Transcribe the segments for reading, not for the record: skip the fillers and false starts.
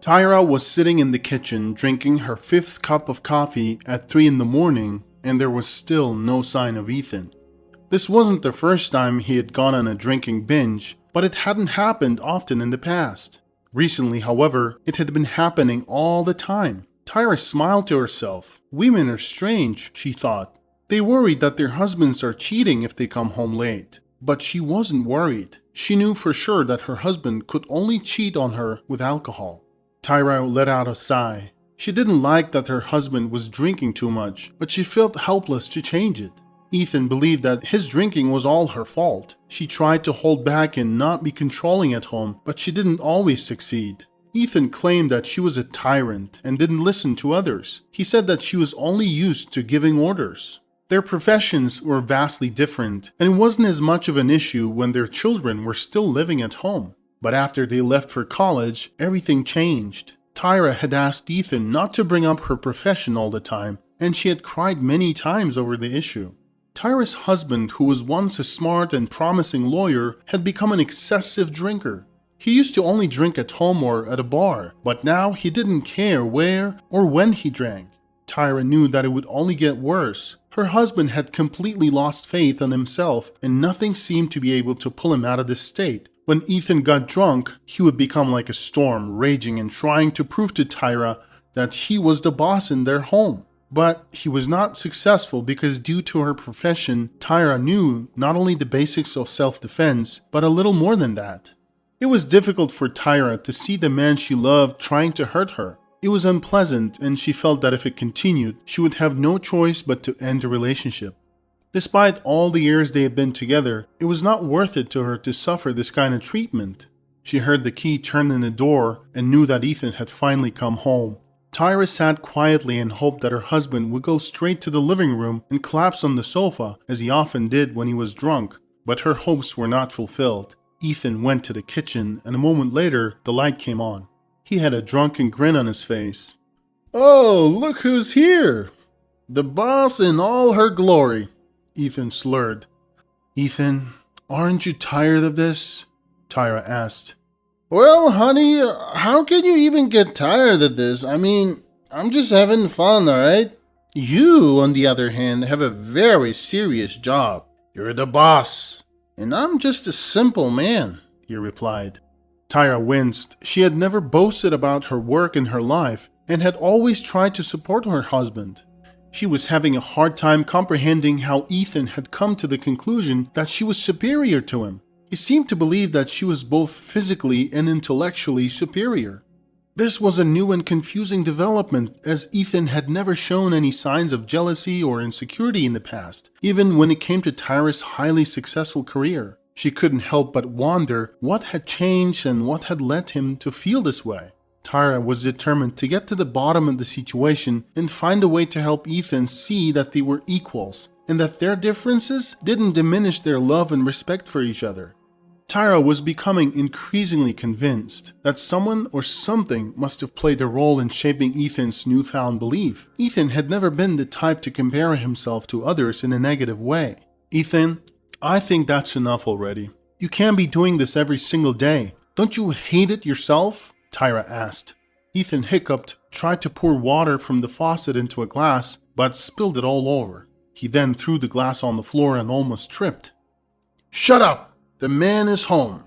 Tyra was sitting in the kitchen drinking her fifth cup of coffee at 3 in the morning, and there was still no sign of Ethan. This wasn't the first time he had gone on a drinking binge, but it hadn't happened often in the past. Recently, however, it had been happening all the time. Tyra smiled to herself. Women are strange, she thought. They worry that their husbands are cheating if they come home late. But she wasn't worried. She knew for sure that her husband could only cheat on her with alcohol. Tyra let out a sigh. She didn't like that her husband was drinking too much, but she felt helpless to change it. Ethan believed that his drinking was all her fault. She tried to hold back and not be controlling at home, but she didn't always succeed. Ethan claimed that she was a tyrant and didn't listen to others. He said that she was only used to giving orders. Their professions were vastly different, and it wasn't as much of an issue when their children were still living at home. But after they left for college, everything changed. Tyra had asked Ethan not to bring up her profession all the time, and she had cried many times over the issue. Tyra's husband, who was once a smart and promising lawyer, had become an excessive drinker. He used to only drink at home or at a bar, but now he didn't care where or when he drank. Tyra knew that it would only get worse. Her husband had completely lost faith in himself, and nothing seemed to be able to pull him out of this state. When Ethan got drunk, he would become like a storm, raging and trying to prove to Tyra that he was the boss in their home. But he was not successful because due to her profession, Tyra knew not only the basics of self-defense, but a little more than that. It was difficult for Tyra to see the man she loved trying to hurt her. It was unpleasant, and she felt that if it continued, she would have no choice but to end the relationship. Despite all the years they had been together, it was not worth it to her to suffer this kind of treatment. She heard the key turn in the door and knew that Ethan had finally come home. Tyra sat quietly and hoped that her husband would go straight to the living room and collapse on the sofa, as he often did when he was drunk. But her hopes were not fulfilled. Ethan went to the kitchen, and a moment later, the light came on. He had a drunken grin on his face. "Oh, look who's here! The boss in all her glory," Ethan slurred. "Ethan, aren't you tired of this?" Tyra asked. "Well, honey, how can you even get tired of this? I mean, I'm just having fun, alright? You, on the other hand, have a very serious job. You're the boss, and I'm just a simple man," he replied. Tyra winced. She had never boasted about her work in her life and had always tried to support her husband. She was having a hard time comprehending how Ethan had come to the conclusion that she was superior to him. He seemed to believe that she was both physically and intellectually superior. This was a new and confusing development, as Ethan had never shown any signs of jealousy or insecurity in the past, even when it came to Tyra's highly successful career. She couldn't help but wonder what had changed and what had led him to feel this way. Tyra was determined to get to the bottom of the situation and find a way to help Ethan see that they were equals and that their differences didn't diminish their love and respect for each other. Tyra was becoming increasingly convinced that someone or something must have played a role in shaping Ethan's newfound belief. Ethan had never been the type to compare himself to others in a negative way. "Ethan, I think that's enough already. You can't be doing this every single day. Don't you hate it yourself?" Tyra asked. Ethan hiccuped, tried to pour water from the faucet into a glass, but spilled it all over. He then threw the glass on the floor and almost tripped. "Shut up! The man is home!"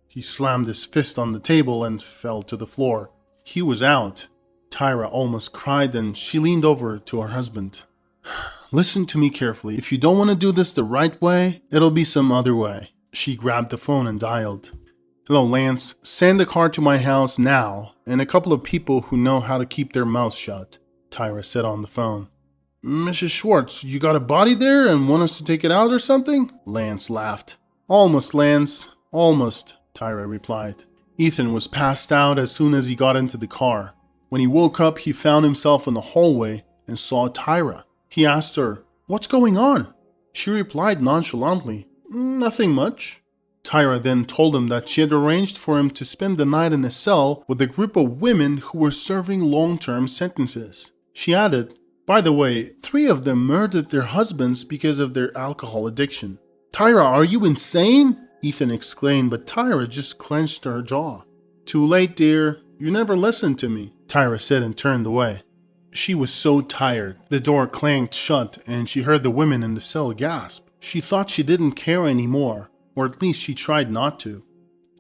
He slammed his fist on the table and fell to the floor. He was out. Tyra almost cried, and she leaned over to her husband. "Listen to me carefully. If you don't want to do this the right way, it'll be some other way." She grabbed the phone and dialed. "Hello, Lance. Send a car to my house now, and a couple of people who know how to keep their mouths shut," Tyra said on the phone. "Mrs. Schwartz, you got a body there and want us to take it out or something?" Lance laughed. "Almost, Lance. Almost," Tyra replied. Ethan was passed out as soon as he got into the car. When he woke up, he found himself in the hallway and saw Tyra. He asked her, "What's going on?" She replied nonchalantly, "Nothing much." Tyra then told him that she had arranged for him to spend the night in a cell with a group of women who were serving long-term sentences. She added, "By the way, 3 of them murdered their husbands because of their alcohol addiction." "Tyra, are you insane?" Ethan exclaimed, but Tyra just clenched her jaw. "Too late, dear. You never listened to me," Tyra said and turned away. She was so tired. The door clanged shut and she heard the women in the cell gasp. She thought she didn't care anymore, or at least she tried not to.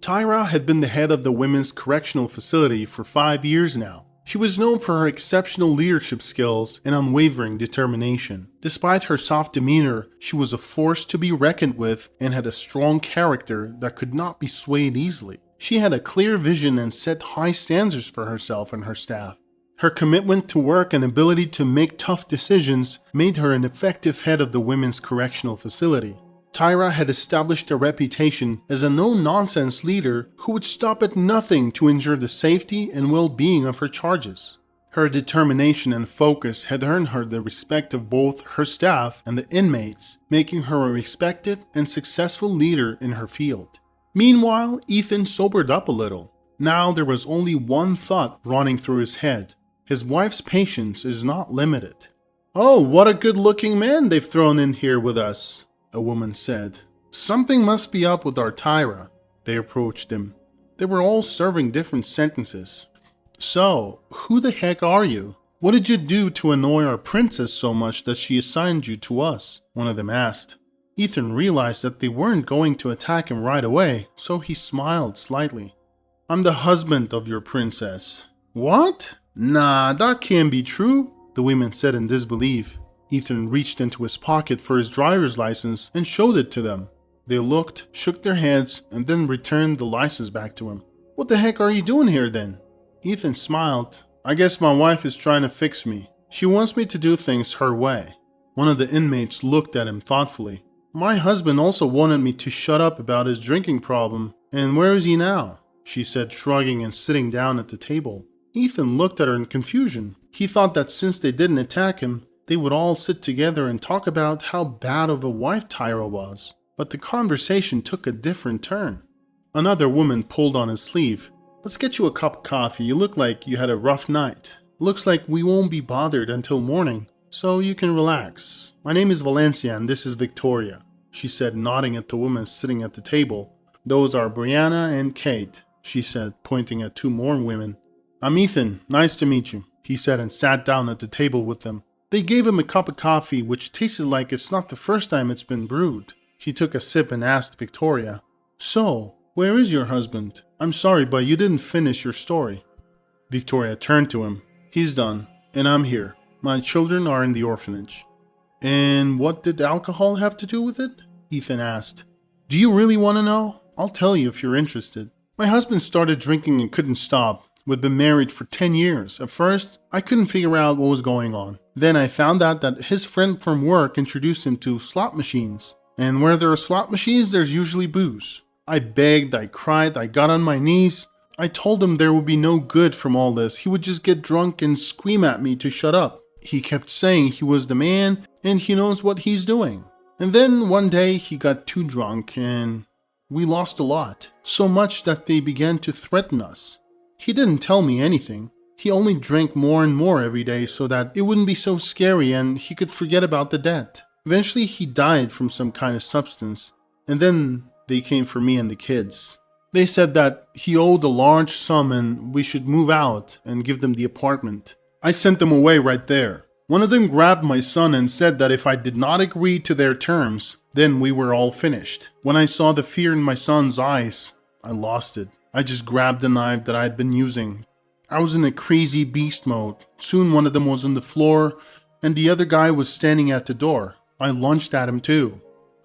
Tyra had been the head of the women's correctional facility for 5 years now. She was known for her exceptional leadership skills and unwavering determination. Despite her soft demeanor, she was a force to be reckoned with and had a strong character that could not be swayed easily. She had a clear vision and set high standards for herself and her staff. Her commitment to work and ability to make tough decisions made her an effective head of the women's correctional facility. Tyra had established a reputation as a no-nonsense leader who would stop at nothing to ensure the safety and well-being of her charges. Her determination and focus had earned her the respect of both her staff and the inmates, making her a respected and successful leader in her field. Meanwhile, Ethan sobered up a little. Now there was only one thought running through his head. His wife's patience is not limited. "Oh, what a good-looking man they've thrown in here with us," a woman said. "Something must be up with our Tyra." They approached him. They were all serving different sentences. "So, who the heck are you? What did you do to annoy our princess so much that she assigned you to us?" one of them asked. Ethan realized that they weren't going to attack him right away, so he smiled slightly. "I'm the husband of your princess." "What? Nah, that can't be true," the women said in disbelief. Ethan reached into his pocket for his driver's license and showed it to them. They looked, shook their heads, and then returned the license back to him. "What the heck are you doing here then?" Ethan smiled. "I guess my wife is trying to fix me. She wants me to do things her way." One of the inmates looked at him thoughtfully. "My husband also wanted me to shut up about his drinking problem. And where is he now?" she said, shrugging and sitting down at the table. Ethan looked at her in confusion. He thought that since they didn't attack him, they would all sit together and talk about how bad of a wife Tyra was. But the conversation took a different turn. Another woman pulled on his sleeve. "Let's get you a cup of coffee. You look like you had a rough night. Looks like we won't be bothered until morning, so you can relax. My name is Valencia and this is Victoria," she said, nodding at the women sitting at the table. "Those are Brianna and Kate," she said, pointing at 2 more women. "I'm Ethan. Nice to meet you," he said and sat down at the table with them. They gave him a cup of coffee, which tasted like it's not the first time it's been brewed. He took a sip and asked Victoria, "So, where is your husband? I'm sorry, but you didn't finish your story." Victoria turned to him. "He's done, and I'm here. My children are in the orphanage." "And what did alcohol have to do with it?" Ethan asked. "Do you really want to know? I'll tell you if you're interested. My husband started drinking and couldn't stop. We'd been married for 10 years. At first, I couldn't figure out what was going on. Then I found out that his friend from work introduced him to slot machines. And where there are slot machines, there's usually booze. I begged, I cried, I got on my knees. I told him there would be no good from all this. He would just get drunk and scream at me to shut up. He kept saying he was the man and he knows what he's doing. And then one day he got too drunk and we lost a lot. So much that they began to threaten us. He didn't tell me anything. He only drank more and more every day so that it wouldn't be so scary and he could forget about the debt. Eventually he died from some kind of substance. And then they came for me and the kids. They said that he owed a large sum and we should move out and give them the apartment. I sent them away right there. One of them grabbed my son and said that if I did not agree to their terms, then we were all finished. When I saw the fear in my son's eyes, I lost it. I just grabbed the knife that I had been using. I was in a crazy beast mode. Soon one of them was on the floor and the other guy was standing at the door. I lunged at him too.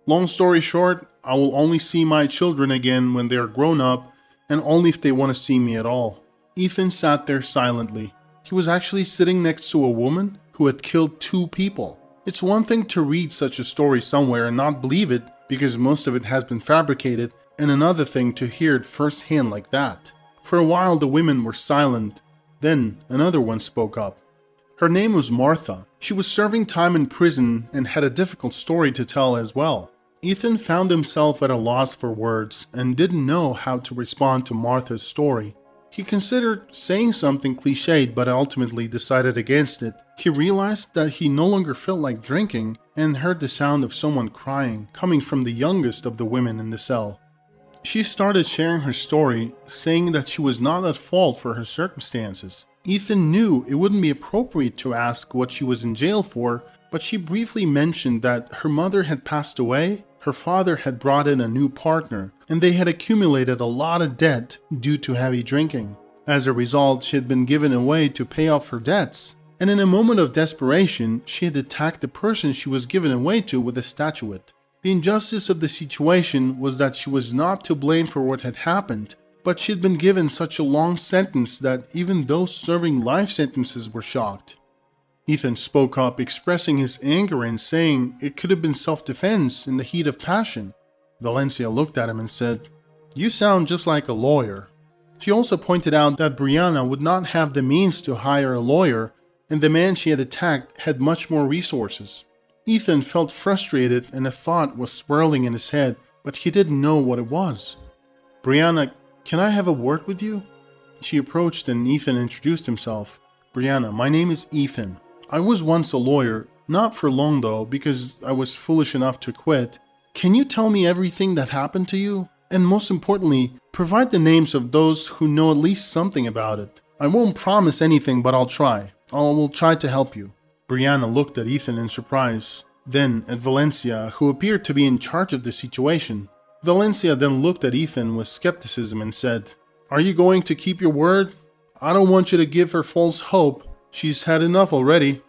Long story short, I will only see my children again when they are grown up and only if they want to see me at all. Ethan sat there silently. He was actually sitting next to a woman who had killed 2 people. It's one thing to read such a story somewhere and not believe it because most of it has been fabricated, and another thing to hear it firsthand like that. For a while the women were silent. Then another one spoke up. Her name was Martha. She was serving time in prison and had a difficult story to tell as well. Ethan found himself at a loss for words and didn't know how to respond to Martha's story. He considered saying something cliched but ultimately decided against it. He realized that he no longer felt like drinking and heard the sound of someone crying coming from the youngest of the women in the cell. She started sharing her story, saying that she was not at fault for her circumstances. Ethan knew it wouldn't be appropriate to ask what she was in jail for, but she briefly mentioned that her mother had passed away, her father had brought in a new partner, and they had accumulated a lot of debt due to heavy drinking. As a result, she had been given away to pay off her debts, and in a moment of desperation, she had attacked the person she was given away to with a statuette. The injustice of the situation was that she was not to blame for what had happened, but she had been given such a long sentence that even those serving life sentences were shocked. Ethan spoke up, expressing his anger and saying it could have been self-defense in the heat of passion. Valencia looked at him and said, "You sound just like a lawyer." She also pointed out that Brianna would not have the means to hire a lawyer, and the man she had attacked had much more resources. Ethan felt frustrated and a thought was swirling in his head, but he didn't know what it was. "Brianna, can I have a word with you?" She approached and Ethan introduced himself. "Brianna, my name is Ethan. I was once a lawyer, not for long though, because I was foolish enough to quit. Can you tell me everything that happened to you? And most importantly, provide the names of those who know at least something about it. I won't promise anything, but I'll try. I will try to help you." Brianna looked at Ethan in surprise, then at Valencia, who appeared to be in charge of the situation. Valencia then looked at Ethan with skepticism and said, "Are you going to keep your word? I don't want you to give her false hope. She's had enough already."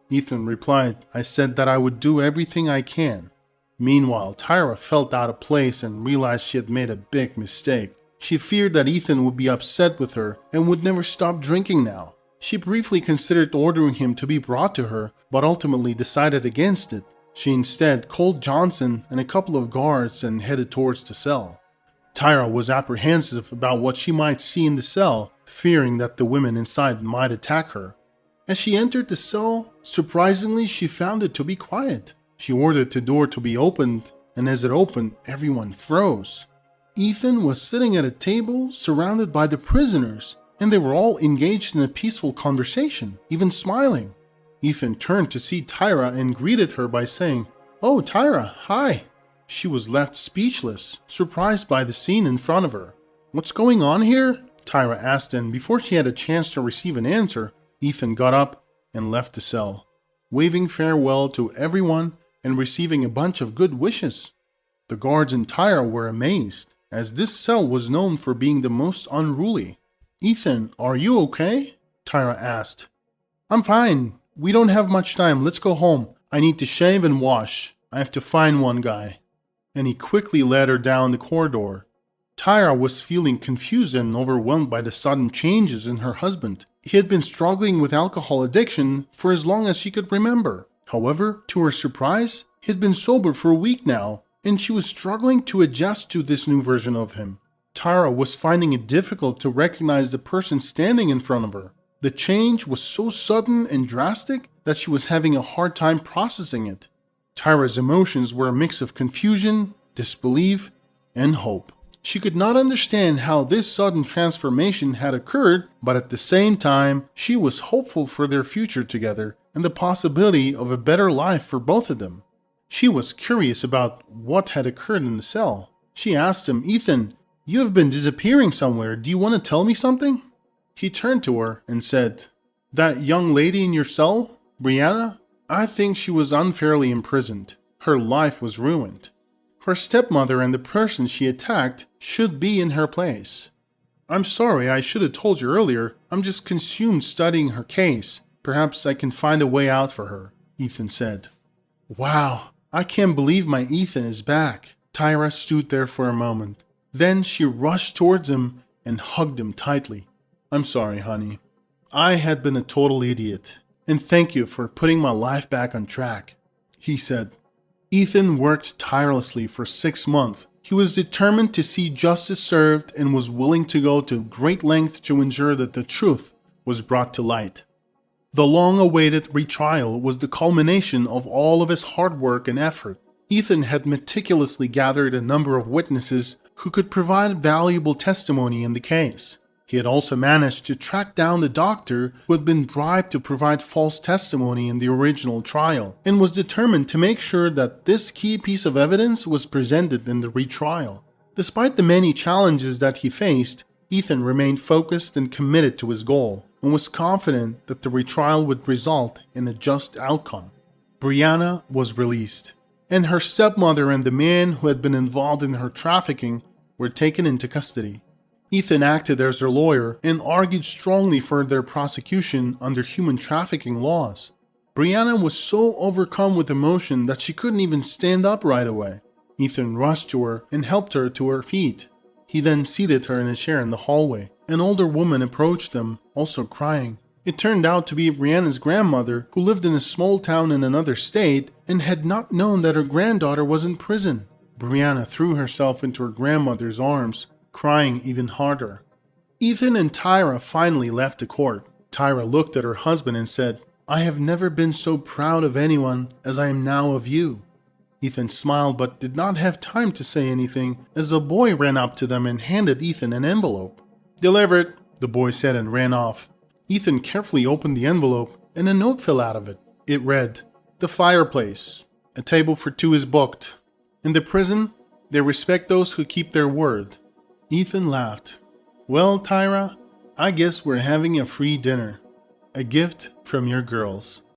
Ethan replied, "I said that I would do everything I can." Meanwhile, Tyra felt out of place and realized she had made a big mistake. She feared that Ethan would be upset with her and would never stop drinking now. She briefly considered ordering him to be brought to her, but ultimately decided against it. She instead called Johnson and a couple of guards and headed towards the cell. Tyra was apprehensive about what she might see in the cell, fearing that the women inside might attack her. As she entered the cell, surprisingly she found it to be quiet. She ordered the door to be opened, and as it opened, everyone froze. Ethan was sitting at a table surrounded by the prisoners, and they were all engaged in a peaceful conversation, even smiling. Ethan turned to see Tyra and greeted her by saying, "Oh, Tyra, hi." She was left speechless, surprised by the scene in front of her. "What's going on here?" Tyra asked, and before she had a chance to receive an answer, Ethan got up and left the cell, waving farewell to everyone and receiving a bunch of good wishes. The guards and Tyra were amazed, as this cell was known for being the most unruly. "Ethan, are you okay?" Tyra asked. "I'm fine. We don't have much time. Let's go home. I need to shave and wash. I have to find one guy." And he quickly led her down the corridor. Tyra was feeling confused and overwhelmed by the sudden changes in her husband. He had been struggling with alcohol addiction for as long as she could remember. However, to her surprise, he had been sober for a week now, and she was struggling to adjust to this new version of him. Tyra was finding it difficult to recognize the person standing in front of her. The change was so sudden and drastic that she was having a hard time processing it. Tyra's emotions were a mix of confusion, disbelief, and hope. She could not understand how this sudden transformation had occurred, but at the same time, she was hopeful for their future together and the possibility of a better life for both of them. She was curious about what had occurred in the cell. She asked him, "Ethan, you have been disappearing somewhere. Do you want to tell me something?" He turned to her and said, "That young lady in your cell, Brianna, I think she was unfairly imprisoned. Her life was ruined. Her stepmother and the person she attacked should be in her place. I'm sorry, I should have told you earlier. I'm just consumed studying her case. Perhaps I can find a way out for her," Ethan said. "Wow, I can't believe my Ethan is back." Tyra stood there for a moment. Then she rushed towards him and hugged him tightly. "I'm sorry, honey. I had been a total idiot. And thank you for putting my life back on track," he said. Ethan worked tirelessly for 6 months. He was determined to see justice served and was willing to go to great lengths to ensure that the truth was brought to light. The long-awaited retrial was the culmination of all of his hard work and effort. Ethan had meticulously gathered a number of witnesses who could provide valuable testimony in the case. He had also managed to track down the doctor who had been bribed to provide false testimony in the original trial, and was determined to make sure that this key piece of evidence was presented in the retrial. Despite the many challenges that he faced, Ethan remained focused and committed to his goal, and was confident that the retrial would result in a just outcome. Brianna was released, and her stepmother and the man who had been involved in her trafficking were taken into custody. Ethan acted as their lawyer and argued strongly for their prosecution under human trafficking laws. Brianna was so overcome with emotion that she couldn't even stand up right away. Ethan rushed to her and helped her to her feet. He then seated her in a chair in the hallway. An older woman approached them, also crying. It turned out to be Brianna's grandmother, who lived in a small town in another state and had not known that her granddaughter was in prison. Brianna threw herself into her grandmother's arms, crying even harder. Ethan and Tyra finally left the court. Tyra looked at her husband and said, "I have never been so proud of anyone as I am now of you." Ethan smiled but did not have time to say anything as a boy ran up to them and handed Ethan an envelope. "Delivered," the boy said and ran off. Ethan carefully opened the envelope and a note fell out of it. It read, "The fireplace. A table for two is booked. In the prison, they respect those who keep their word." Ethan laughed. "Well, Tyra, I guess we're having a free dinner. A gift from your girls."